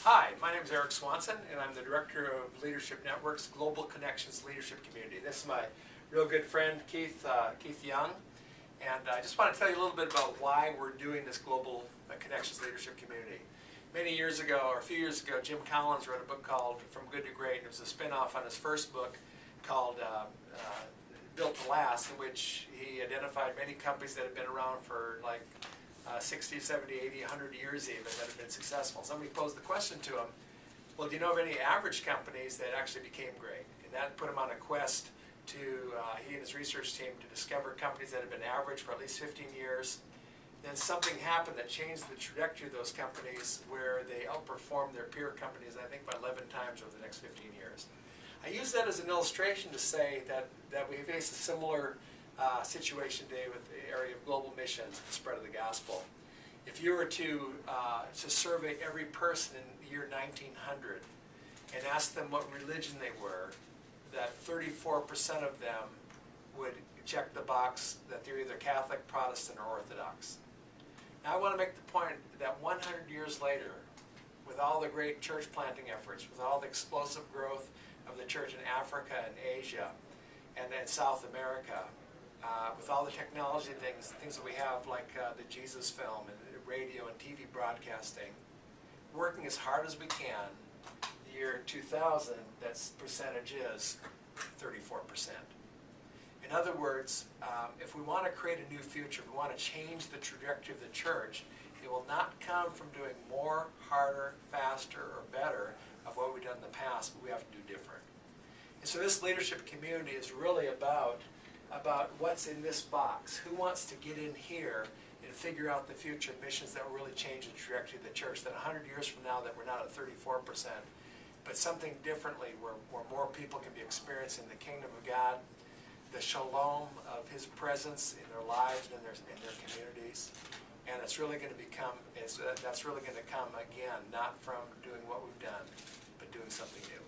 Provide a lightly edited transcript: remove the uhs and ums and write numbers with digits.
Hi, my name is Eric Swanson, and I'm the Director of Leadership Network's Global Connections Leadership Community. This is my real good friend, Keith Young, and I just want to tell you a little bit about why we're doing this Global Connections Leadership Community. Many years ago, or a few years ago, Jim Collins wrote a book called From Good to Great, and it was a spin-off on his first book called Built to Last, in which he identified many companies that have been around for like 60, 70, 80, 100 years even that have been successful. Somebody posed the question to him, well, do you know of any average companies that actually became great? And that put him on a quest to, he and his research team, to discover companies that have been average for at least 15 years. Then something happened that changed the trajectory of those companies where they outperformed their peer companies, I think, by 11 times over the next 15 years. I use that as an illustration to say that we face a similar situation today with the area of global missions and the spread of the gospel. If you were to survey every person in the year 1900 and ask them what religion they were, that 34% of them would check the box that they're either Catholic, Protestant, or Orthodox. Now I want to make the point that 100 years later, with all the great church planting efforts, with all the explosive growth of the church in Africa and Asia and then South America, with all the technology things that we have like the Jesus film and radio and TV broadcasting, working as hard as we can, the year 2000, that percentage is 34%. In other words, if we want to create a new future, if we want to change the trajectory of the church, it will not come from doing more, harder, faster, or better of what we've done in the past, but we have to do different. And so this leadership community is really about what's in this box. Who wants to get in here and figure out the future missions that will really change the trajectory of the church, that 100 years from now that we're not at 34%, but something differently where more people can be experiencing the kingdom of God, the shalom of His presence in their lives and in their communities. And it's really going to become, that's really going to come again, not from doing what we've done, but doing something new.